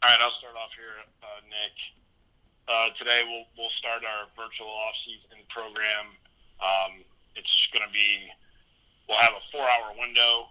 All right, I'll start off here, Nick. Today we'll start our virtual off-season program. It's going to be we'll have a 4-hour window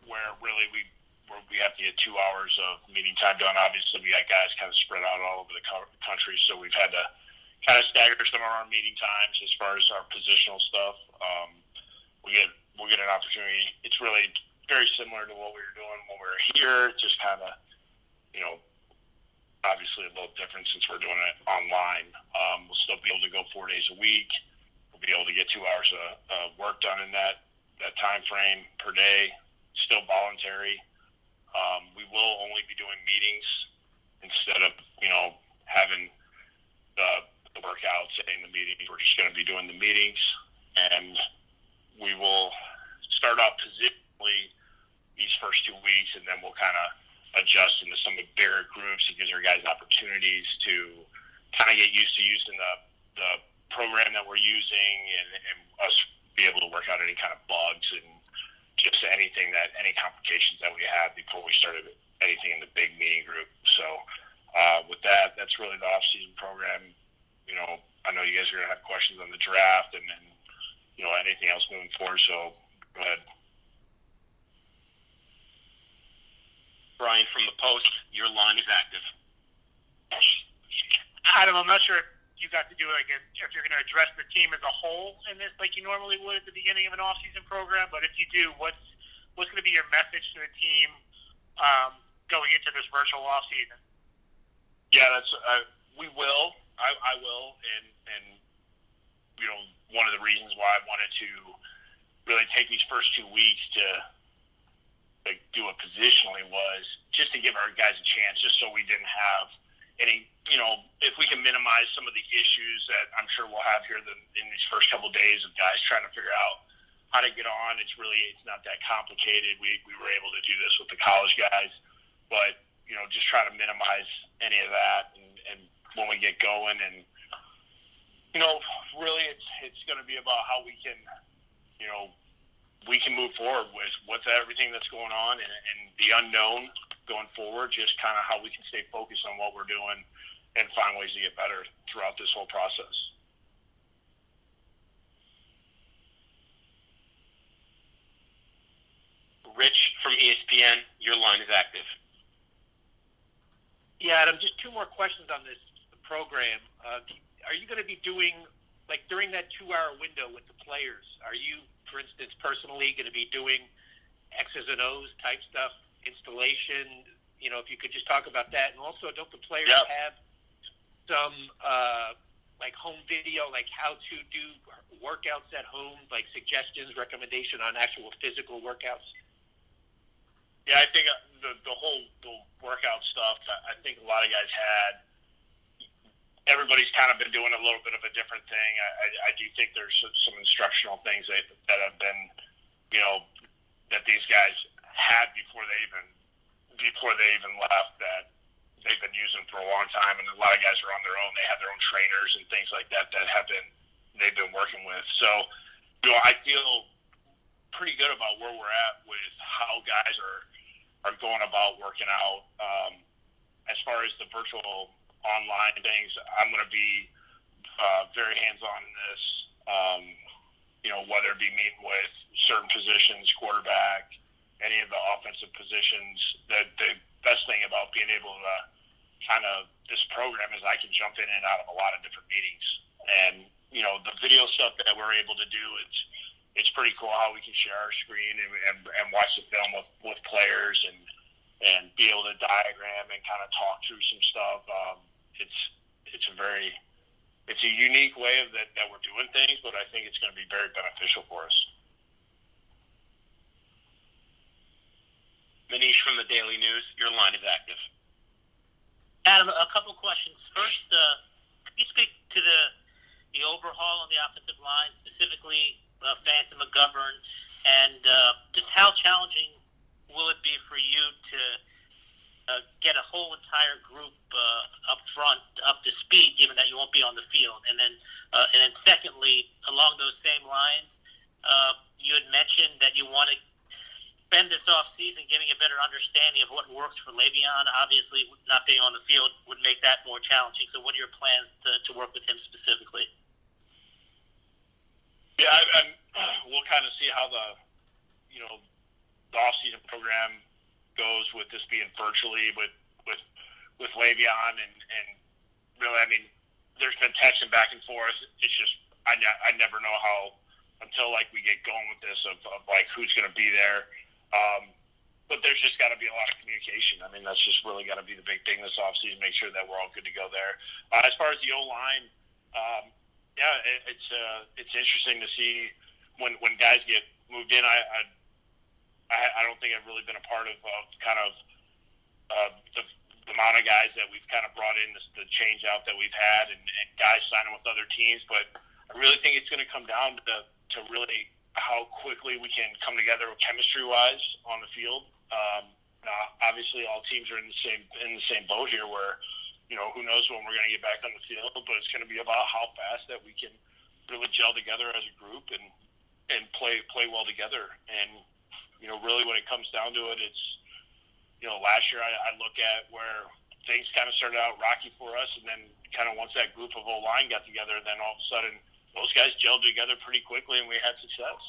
where really we have to get 2 hours of meeting time done. Obviously, we got guys kind of spread out all over the country, so we've had to kind of stagger some of our meeting times as far as our positional stuff. We'll get an opportunity. It's really very similar to what we were doing when we were here, just kind of, obviously a little different since we're doing it online. We'll still be able to go 4 days a week. We'll be able to get 2 hours of work done in that time frame per day, still voluntary. We will only be doing meetings instead of, having the workouts and the meetings. We're just going to be doing the meetings, and we will start off positionally these first 2 weeks, and then we'll kind of adjust into some of the bigger groups. It gives our guys opportunities to kind of get used to using the program that we're using and us be able to work out any kind of bugs and just any complications that we had before we started anything in the big meeting group. So with that's really the off-season program. I know you guys are going to have questions on the draft and then, anything else moving forward. So go ahead. Brian from the Post, your line is active. Adam, I'm not sure if you got to do it again, if you're going to address the team as a whole in this like you normally would at the beginning of an off-season program, but if you do, what's going to be your message to the team going into this virtual off-season? Yeah, we will. I will, and one of the reasons why I wanted to really take these first 2 weeks to do it positionally was just to give our guys a chance, just so we didn't have any, if we can minimize some of the issues that I'm sure we'll have here in these first couple of days of guys trying to figure out how to get on. It's not that complicated. We were able to do this with the college guys, but, just try to minimize any of that and when we get going and, really it's going to be about how we can, we can move forward with everything that's going on and the unknown going forward, just kind of how we can stay focused on what we're doing and find ways to get better throughout this whole process. Rich from ESPN, your line is active. Yeah, Adam, just 2 more questions on this program. Are you going to be doing, during that 2-hour window with the players, are you, for instance, personally going to be doing X's and O's type stuff, installation? If you could just talk about that. And also, don't the players have some, home video, how to do workouts at home, suggestions, recommendation on actual physical workouts? Yeah, I think the whole workout stuff, I think a lot of guys had. Everybody's kind of been doing a little bit of a different thing. I do think there's some instructional things that have been, that these guys had before they even left that they've been using for a long time, and a lot of guys are on their own. They have their own trainers and things like that they've been working with. So, I feel pretty good about where we're at with how guys are going about working out. As far as the virtual online things, I'm going to be very hands-on in this, whether it be meeting with certain positions, quarterback, any of the offensive positions. The best thing about being able to this program is I can jump in and out of a lot of different meetings. And, the video stuff that we're able to do, it's pretty cool how we can share our screen and watch the film with players and be able to diagram and kind of talk through some stuff. It's a unique way of that we're doing things, but I think it's going to be very beneficial for us. Manish from the Daily News, your line is active. Adam, a couple questions. First, could you speak to the overhaul on the offensive line, specifically Phantom McGovern, and just how challenging will it be for you to get a whole entire group up front up to speed, given that you won't be on the field? And then secondly, along those same lines, you had mentioned that you want to spend this offseason getting a better understanding of what works for Le'Veon? Obviously, not being on the field would make that more challenging. So what are your plans to work with him specifically? Yeah, we'll kind of see how the off-season program goes with this being virtually with Le'Veon, and really, I mean, there's been texting back and forth. It's just I never know how until like we get going with this of like who's going to be there. But there's just got to be a lot of communication. I mean, that's just really got to be the big thing this offseason. Make sure that we're all good to go there. As far as the O-line, it's interesting to see when guys get moved in. I don't think I've really been a part of kind of the amount of guys that we've kind of brought in, the change out that we've had, and guys signing with other teams. But I really think it's going to come down to really how quickly we can come together chemistry-wise on the field. Obviously, all teams are in the same boat here, where who knows when we're going to get back on the field, but it's going to be about how fast that we can really gel together as a group and play well together. And really, when it comes down to it, it's last year I look at where things kind of started out rocky for us, and then kind of once that group of O-line got together, then all of a sudden those guys gelled together pretty quickly, and we had success.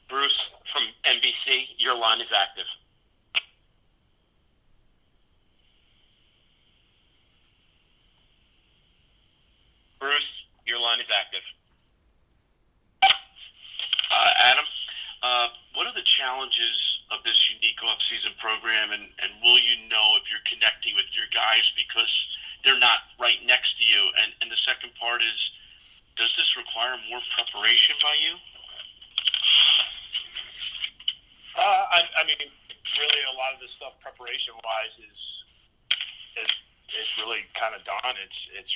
Bruce from NBC, your line is active. Bruce, your line is active. Adam, what are the challenges of this unique off-season program, and will you know if you're connecting with your guys because they're not right next to you? And the second part is, does this require more preparation by you? I mean, really, a lot of this stuff preparation-wise is really kind of done. It's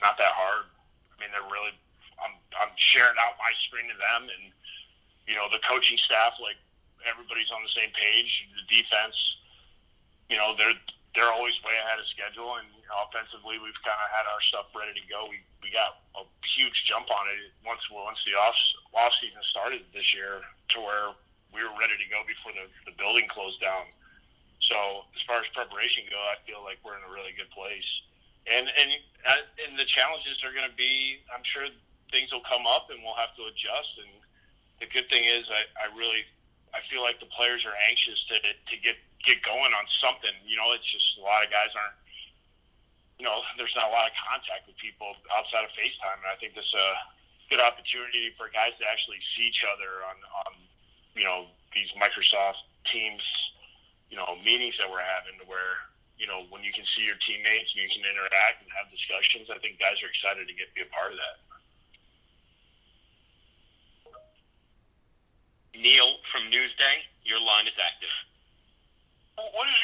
not that hard. I mean, they're really. I'm sharing out my screen to them, and the coaching staff, like everybody's on the same page. The defense, they're always way ahead of schedule, and offensively, we've kind of had our stuff ready to go. We got a huge jump on it once the off season started this year, to where we were ready to go before the building closed down. So as far as preparation go, I feel like we're in a really good place. And the challenges are going to be, I'm sure things will come up and we'll have to adjust. And the good thing is I feel like the players are anxious to get going on something. It's just a lot of guys aren't, there's not a lot of contact with people outside of FaceTime. And I think this is a good opportunity for guys to actually see each other on these Microsoft Teams, meetings that we're having, to where, when you can see your teammates and you can interact and have discussions, I think guys are excited to be a part of that. Neil from Newsday, your line is active. What is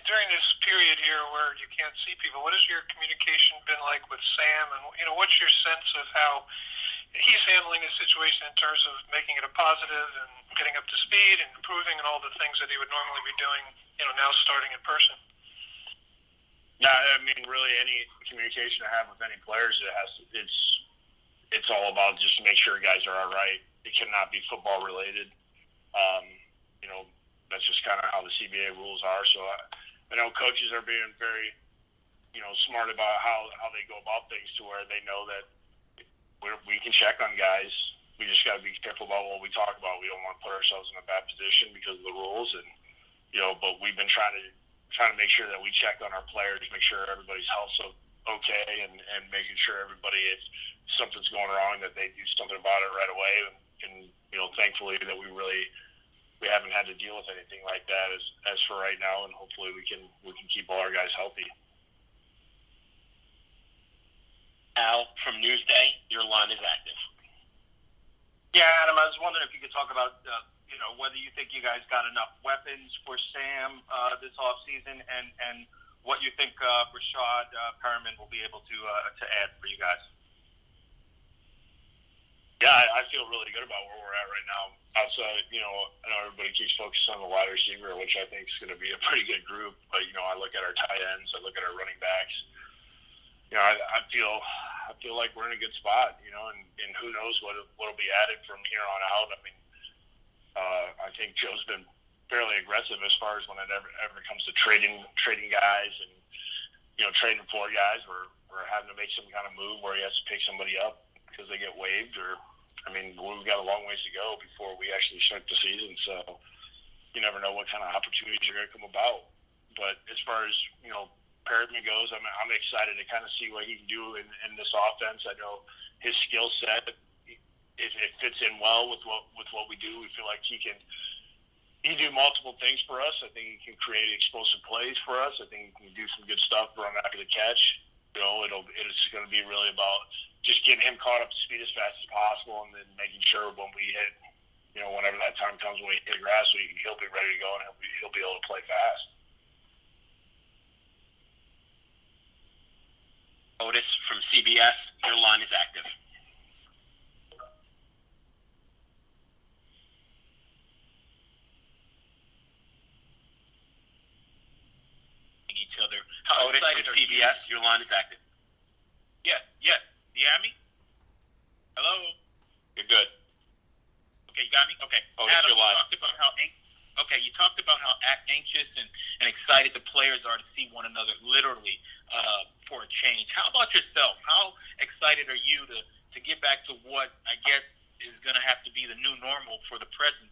during this period here where you can't see people, what has your communication been like with Sam, and what's your sense of how he's handling the situation in terms of making it a positive and getting up to speed and improving and all the things that he would normally be doing, now starting in person? Yeah, I mean, really, any communication I have with any players, it's all about just to make sure guys are all right. It cannot be football related. That's just kind of how the CBA rules are. So I know coaches are being very, smart about how they go about things, to where they know that we can check on guys. We just got to be careful about what we talk about. We don't want to put ourselves in a bad position because of the rules, and but we've been trying to make sure that we check on our players, make sure everybody's health's okay, and making sure everybody, if something's going wrong, that they do something about it right away. And thankfully that we haven't had to deal with anything like that as for right now, and hopefully we can keep all our guys healthy. Al from Newsday, your line is active. Yeah, Adam, I was wondering if you could talk about whether you think you guys got enough weapons for Sam this offseason, and what you think Rashad Perriman will be able to add for you guys. Yeah, I feel really good about where we're at right now. Outside, I know everybody keeps focusing on the wide receiver, which I think is going to be a pretty good group. But, I look at our tight ends, I look at our running backs. I feel like we're in a good spot, and who knows what'll be added from here on out. I mean, I think Joe's been fairly aggressive as far as when it ever comes to trading guys and trading for guys or having to make some kind of move where he has to pick somebody up because they get waived we've got a long ways to go before we actually start the season. So you never know what kind of opportunities are going to come about. But as far as Perriman goes, I'm excited to kind of see what he can do in this offense. I know his skill set it fits in well with what we do. We feel like he can do multiple things for us. I think he can create explosive plays for us. I think he can do some good stuff run after the catch. It's going to be really about just getting him caught up to speed as fast as possible, and then making sure when we hit, whenever that time comes when we hit the grass, he'll be ready to go and he'll be able to play fast. Otis from CBS, your line is active. Each other. How Otis from CBS, your line is active. Yes. You hear me? Hello? You're good. Okay, you got me? Okay. Otis, Adam, your line. You talked about how anxious and excited the players are to see one another, literally, for a change. How about yourself? How excited are you to get back to what I guess is going to have to be the new normal for the present,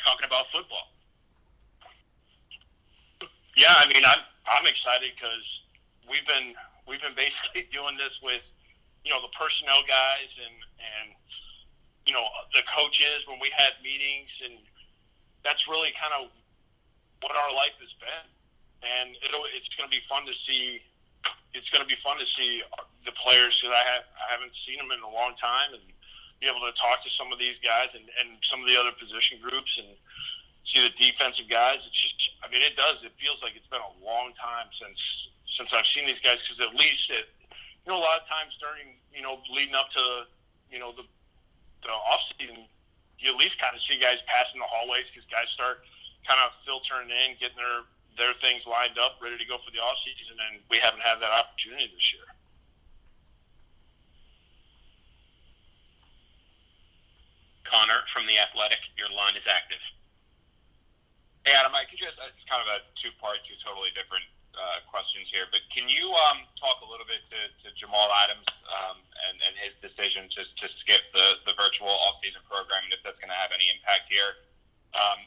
talking about football? Yeah, I'm excited because we've been basically doing this with the personnel guys and the coaches when we had meetings, and that's really kind of what our life has been. And it's going to be fun to see. It's going to be fun to see the players because I haven't seen them in a long time, and be able to talk to some of these guys and some of the other position groups and see the defensive guys. It's just, it does. It feels like it's been a long time since I've seen these guys, because at least a lot of times during leading up to the off season, you at least kind of see guys passing the hallways because guys start kind of filtering in, getting their things lined up, ready to go for the off season, and we haven't had that opportunity this year. Connor from The Athletic, your line is active. Hey, Adam, it's kind of a two-part, two totally different questions here, but can you talk a little bit to Jamal Adams and his decision to skip the virtual off-season program, and if that's going to have any impact here?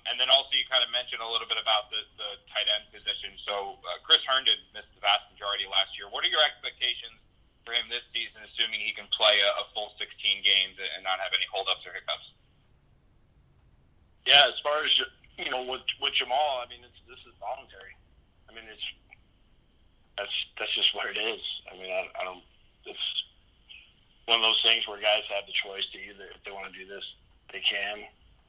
And then also you kind of mentioned a little bit about the tight end position. So Chris Herndon missed the vast majority last year. What are your expectations for him this season, assuming he can play a full 16 games and not have any holdups or hiccups? Yeah, as far as with Jamal, this is voluntary. That's just what it is. I don't. It's one of those things where guys have the choice to either, if they want to do this, they can.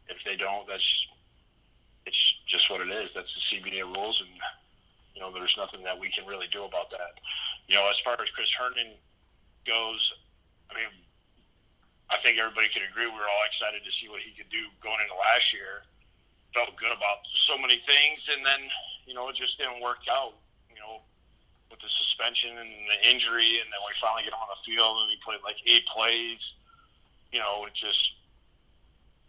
If they don't, it's just what it is. That's the CBA rules, and there's nothing that we can really do about that. As far as Chris Herndon goes, I think everybody can agree we were all excited to see what he could do going into last year. Felt good about so many things, and then it just didn't work out. With the suspension and the injury, and then we finally get him on the field and he played like 8 plays. It just,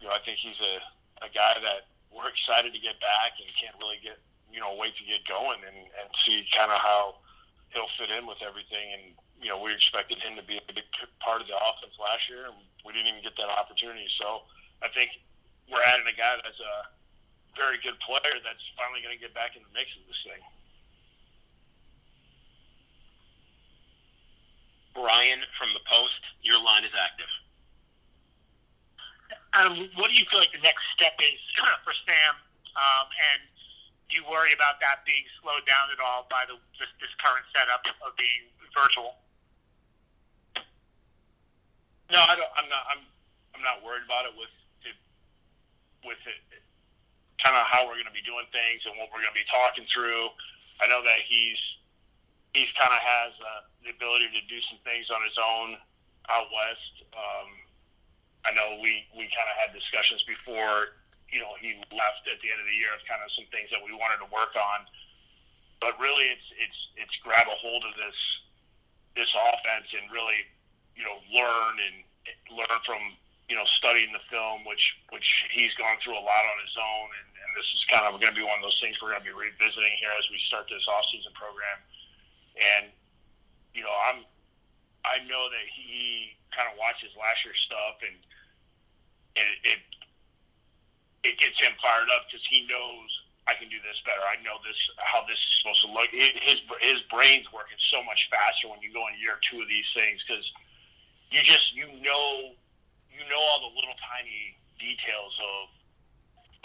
I think he's a guy that we're excited to get back and can't really wait to get going and see kind of how he'll fit in with everything. And we expected him to be a big part of the offense last year, and we didn't even get that opportunity. So I think we're adding a guy that's a very good player that's finally going to get back in the mix of this thing. Brian from The Post, your line is active. What do you feel like the next step is for Sam? And do you worry about that being slowed down at all by this current setup of being virtual? No, I don't. I'm not worried about it with it, kind of how we're going to be doing things and what we're going to be talking through. I know that he's kind of has the ability to do some things on his own out west. I know we kind of had discussions before, he left at the end of the year of kind of some things that we wanted to work on. But really, it's grab a hold of this this offense and really, learn from, studying the film, which he's gone through a lot on his own. And this is kind of going to be one of those things we're going to be revisiting here as we start this offseason program. And, I know that he kind of watches last year's stuff and it gets him fired up because he knows I can do this better. I know how this is supposed to look. His brain's working so much faster when you go in year 2 of these things because you know all the little tiny details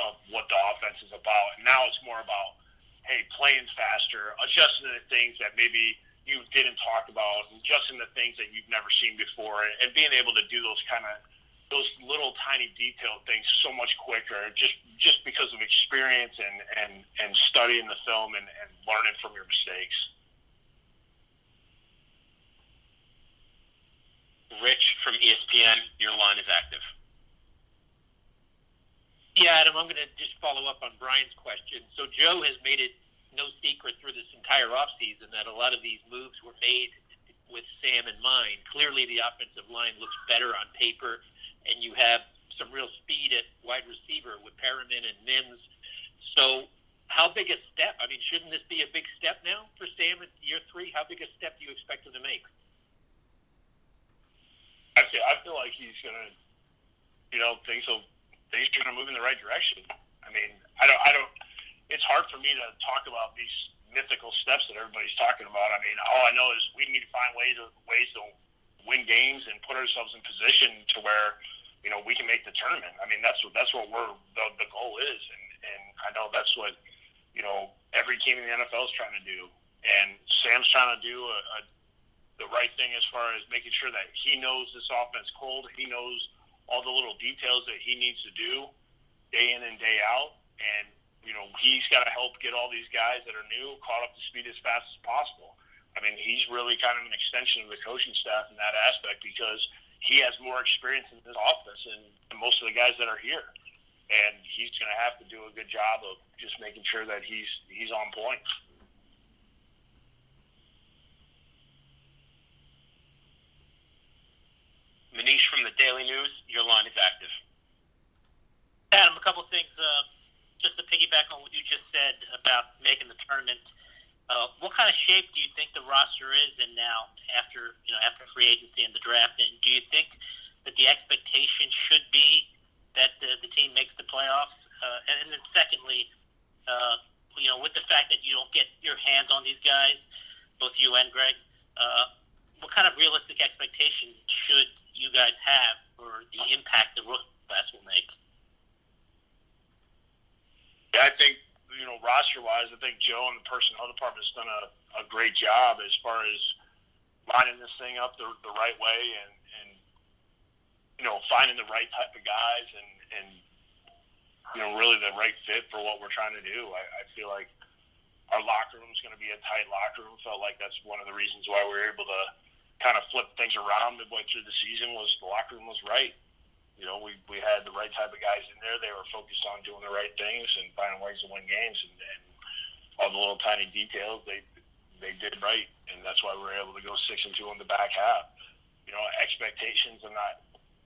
of what the offense is about. And now it's more about, hey, playing faster, adjusting to things that maybe you didn't talk about, adjusting to things that you've never seen before, and being able to do those little tiny detailed things so much quicker, just because of experience and studying the film and learning from your mistakes. Rich from ESPN, your line is active. Yeah, Adam, I'm going to just follow up on Brian's question. So Joe has made it no secret through this entire offseason that a lot of these moves were made with Sam in mind. Clearly the offensive line looks better on paper, and you have some real speed at wide receiver with Perriman and Mims. So how big a step? I mean, shouldn't this be a big step now for Sam in year 3? How big a step do you expect him to make? I feel like he's going to, things are going to move in the right direction. I mean, I don't. It's hard for me to talk about these mythical steps that everybody's talking about. I mean, all I know is we need to find ways to win games and put ourselves in position to where, we can make the tournament. I mean, that's what the goal is, and I know that's what every team in the NFL is trying to do, and Sam's trying to do the right thing as far as making sure that he knows this offense cold. He knows all the little details that he needs to do day in and day out, and he's got to help get all these guys that are new caught up to speed as fast as possible. I mean, he's really kind of an extension of the coaching staff in that aspect because he has more experience in this office than most of the guys that are here. And he's going to have to do a good job of just making sure that he's on point. Manish from the Daily News, your line is active. Adam, a couple of things. Just to piggyback on what you just said about making the tournament, what kind of shape do you think the roster is in now after free agency and the draft? And do you think that the expectation should be that the team makes the playoffs? And then secondly, with the fact that you don't get your hands on these guys, both you and Greg, what kind of realistic expectations should you guys have for the impact the rookie class will make? Yeah, I think, roster-wise, I think Joe and the personnel department has done a great job as far as lining this thing up the right way and finding the right type of guys and really the right fit for what we're trying to do. I feel like our locker room is going to be a tight locker room. Felt like that's one of the reasons why we were able to kind of flip things around midway through the season was the locker room was right. We had the right type of guys in there. They were focused on doing the right things and finding ways to win games, and all the little tiny details they did right, and that's why we were able to go 6-2 in the back half. Expectations, I'm not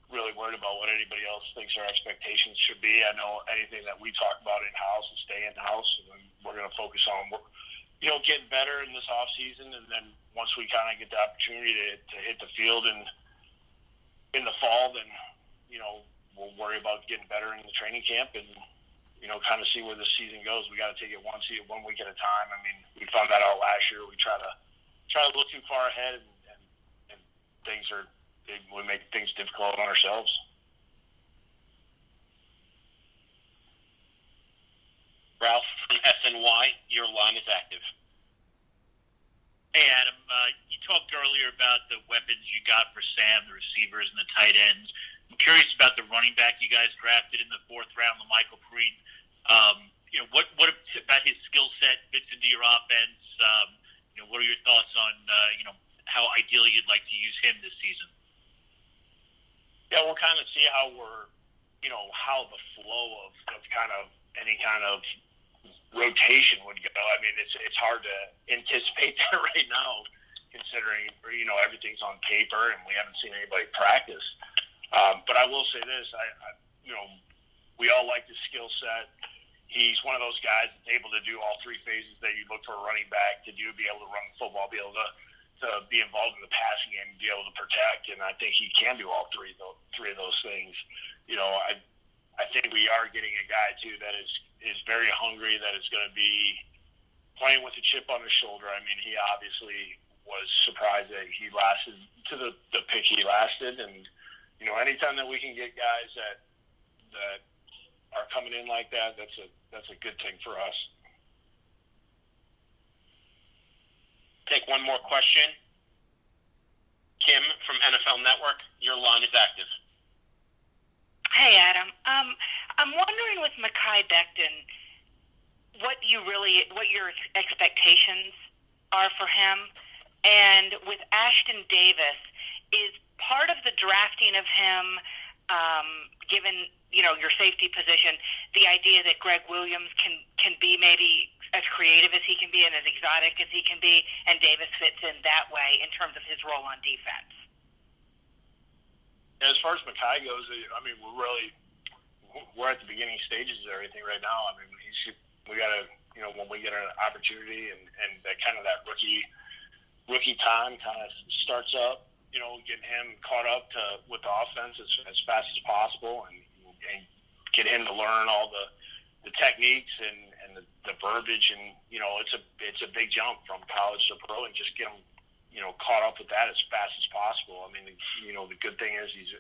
really worried about what anybody else thinks our expectations should be. I know anything that we talk about in-house will stay in-house, and we're going to focus on getting better in this off season, and then once we kind of get the opportunity to hit the field in the fall, then we'll worry about getting better in the training camp and kind of see where the season goes. We got to take it one week at a time. I mean, we found that out last year. We try to look too far ahead, and we make things difficult on ourselves. Ralph from SNY, your line is active. Hey, Adam. You talked earlier about the weapons you got for Sam, the receivers and the tight ends. I'm curious about the running back you guys drafted in the 4th round, LaMichael Creed. What about his skill set fits into your offense? What are your thoughts on how ideally you'd like to use him this season? Yeah, we'll kind of see how how the flow of kind of any kind of rotation would go. I mean, it's hard to anticipate that right now. considering, everything's on paper and we haven't seen anybody practice. But I will say this, we all like his skill set. He's one of those guys that's able to do all three phases that you look for a running back to do, be able to run the football, be able to be involved in the passing game, be able to protect, and I think he can do all three of those things. I think we are getting a guy, too, that is very hungry, that is going to be playing with a chip on his shoulder. I mean, he obviously was surprised that he lasted to the pick he lasted, and, anytime that we can get guys that are coming in like that, that's a good thing for us. Take one more question. Kim from NFL Network, your line is active. Hey, Adam. I'm wondering with Mekhi Becton, what your expectations are for him, and with Ashton Davis, is part of the drafting of him, given your safety position, the idea that Greg Williams can be maybe as creative as he can be and as exotic as he can be, and Davis fits in that way in terms of his role on defense? As far as Mekhi goes, I mean, we're at the beginning stages of everything right now. I mean, we got to, when we get an opportunity and that kind of that rookie time kind of starts up, getting him caught up with the offense as fast as possible and get him to learn all the techniques and the verbiage, and it's a big jump from college to pro, and just get him caught up with that as fast as possible. I mean, the good thing is he's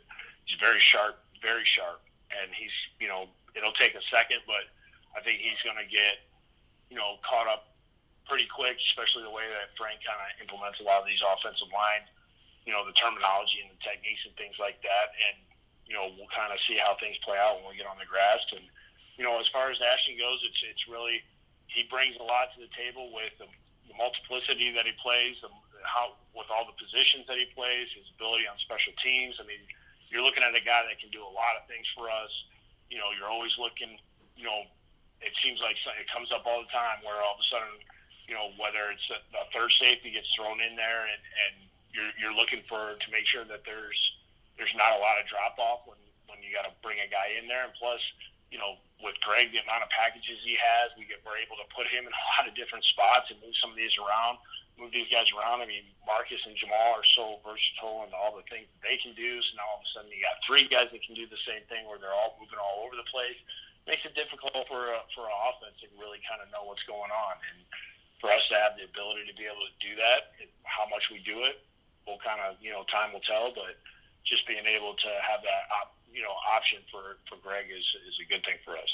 very sharp, and he's it'll take a second, but I think he's going to get caught up pretty quick, especially the way that Frank kind of implements a lot of these offensive line, the terminology and the techniques and things like that, and we'll kind of see how things play out when we get on the grass. And as far as Ashton goes, it's really, he brings a lot to the table with the multiplicity that he plays, with all the positions that he plays, his ability on special teams. I mean, you're looking at a guy that can do a lot of things for us. You're always looking, it seems like it comes up all the time where all of a sudden, whether it's a third safety gets thrown in there, and you're looking to make sure that there's not a lot of drop off when you got to bring a guy in there. And plus, with Greg, the amount of packages he has, we're able to put him in a lot of different spots and move these guys around. I mean, Marcus and Jamal are so versatile in all the things that they can do. So now all of a sudden you got three guys that can do the same thing where they're all moving all over the place. Makes it difficult for an offense to really kind of know what's going on. And for us to have the ability to be able to do that, how much we do it, we'll kind of, time will tell. But just being able to have that, option for Greg is a good thing for us.